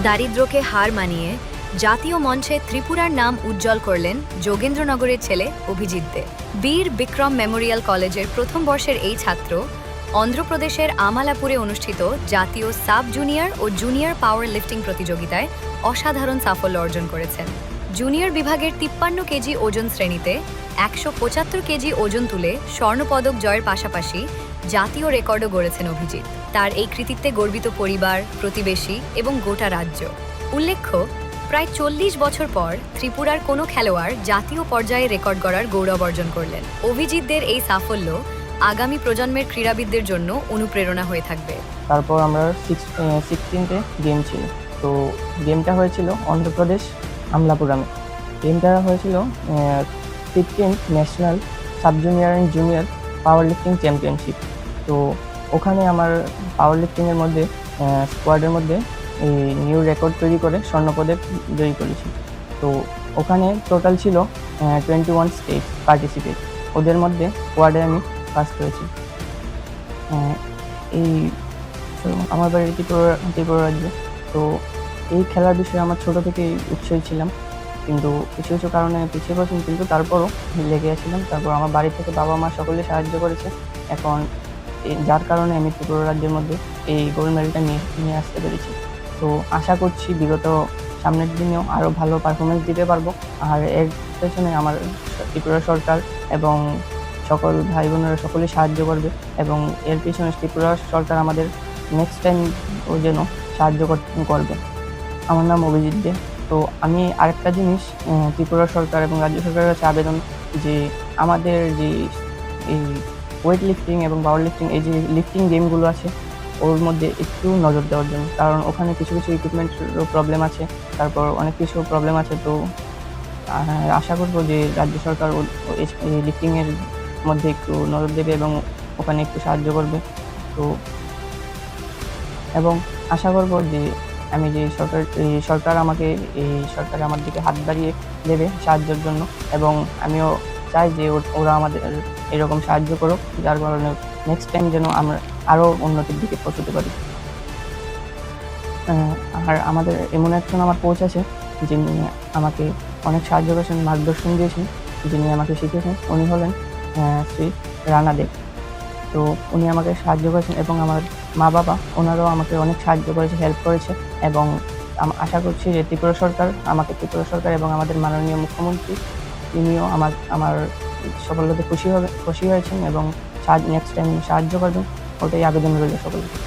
দারিদ্র্যকে হার মানিয়ে জাতীয় মঞ্চে ত্রিপুরার নাম উজ্জ্বল করলেন যোগেন্দ্রনগরের ছেলে অভিজিৎ দে। বীর বিক্রম মেমোরিয়াল কলেজের প্রথম বর্ষের এই ছাত্র অন্ধ্রপ্রদেশের আমালাপুরে অনুষ্ঠিত জাতীয় সাব জুনিয়র ও জুনিয়র পাওয়ার লিফটিং প্রতিযোগিতায় অসাধারণ সাফল্য অর্জন করেছেন। জুনিয়র বিভাগের 53 কেজি ওজন শ্রেণীতে 175 কেজি ওজন তুলে স্বর্ণপদক জয়ের পাশাপাশি জাতীয় রেকর্ডও গড়েছেন অভিজিৎ। তার এই কৃতিত্বে গর্বিত পরিবার, প্রতিবেশী এবং গোটা রাজ্য। উল্লেখ্য, প্রায় 40 বছর পর ত্রিপুরার কোনো খেলোয়াড় জাতীয় পর্যায়ে রেকর্ড গড়ার গৌরব অর্জন করলেন। অভিজিৎদের এই সাফল্য আগামী প্রজন্মের ক্রীড়াবিদদের জন্য অনুপ্রেরণা হয়ে থাকবে। তারপর আমরা 16তে গেম ছিল, তো গেমটা হয়েছিল অন্ধ্রপ্রদেশ আমলাপুরামে। গেমটা হয়েছিল 15th national sub junior and junior power lifting championship. তো ওখানে আমার পাওয়ার লিফটিংয়ের মধ্যে স্কোয়াডের মধ্যে এই নিউ রেকর্ড তৈরি করে স্বর্ণপদক জয়ী করেছি। তো ওখানে টোটাল ছিল 21 স্টেট পার্টিসিপেট, ওদের মধ্যে স্কোয়াডে আমি ফার্স্ট হয়েছি। এই আমার বাড়ি ত্রিপুরা রাজ্যে। তো এই খেলার বিষয়ে আমার ছোটো থেকেই উৎসাহী ছিলাম, কিন্তু কিছু কিছু কারণে পিছিয়ে পড়েছিলাম, কিন্তু তারপরও লেগে গেছিলাম। তারপর আমার বাড়ি থেকে বাবা মা সকলে সাহায্য করেছে, এখন যার কারণে আমি ত্রিপুরা রাজ্যের মধ্যে এই গোল্ড মেডেলটা নিয়ে আসতে পেরেছি। তো আশা করছি বিগত সামনের দিনেও আরও ভালো পারফরমেন্স দিতে পারবো। আর এর পেছনে আমার ত্রিপুরা সরকার এবং সকল ভাই বোনেরা সকলেই সাহায্য করবে, এবং এর পিছনে ত্রিপুরা সরকার আমাদের নেক্সট টাইম ও যেন সাহায্য করবে। আমার নাম অভিজিৎ দে। তো আমি আরেকটা জিনিস ত্রিপুরা সরকার এবং রাজ্য সরকারের কাছে আবেদন, যে আমাদের যে এই ওয়েট লিফটিং এবং পাওয়ার লিফটিং, এই যে লিফটিং গেমগুলো আছে ওর মধ্যে একটু নজর দেওয়ার জন্য, কারণ ওখানে কিছু কিছু ইকুইপমেন্টেরও প্রবলেম আছে, তারপর অনেক কিছু প্রবলেম আছে। তো আশা করবো যে রাজ্য সরকার এই লিফটিংয়ের মধ্যে একটু নজর দেবে এবং ওখানে একটু সাহায্য করবে। তো এবং আশা করব যে আমি যে সরকার আমাকে এই সরকার আমার দিকে হাত বাড়িয়ে দেবে সাহায্যের জন্য, এবং আমিও চাই যে ওরা আমাদের এরকম সাহায্য করুক, যার কারণে নেক্সট টাইম যেন আমরা আরও উন্নতির দিকে পৌঁছতে পারি। আর আমাদের এমন একজন আমার কোচ আছে যিনি আমাকে অনেক সাহায্য করেছেন, মার্গদর্শন দিয়েছেন, যিনি আমাকে শিখিয়েছেন। উনি হলেন শ্রী রানা দেব। তো উনি আমাকে সাহায্য করেছেন, এবং আমার মা বাবা ওনারাও আমাকে অনেক সাহায্য করেছে, হেল্প করেছে। এবং আশা করছি যে ত্রিপুরা সরকার এবং আমাদের মাননীয় মুখ্যমন্ত্রী তিনিও আমার সফলতাতে খুশি হয়েছেন এবং নেক্সট টাইম সাহায্য করবেন, ওটাই আবেদন রইল সকলকে।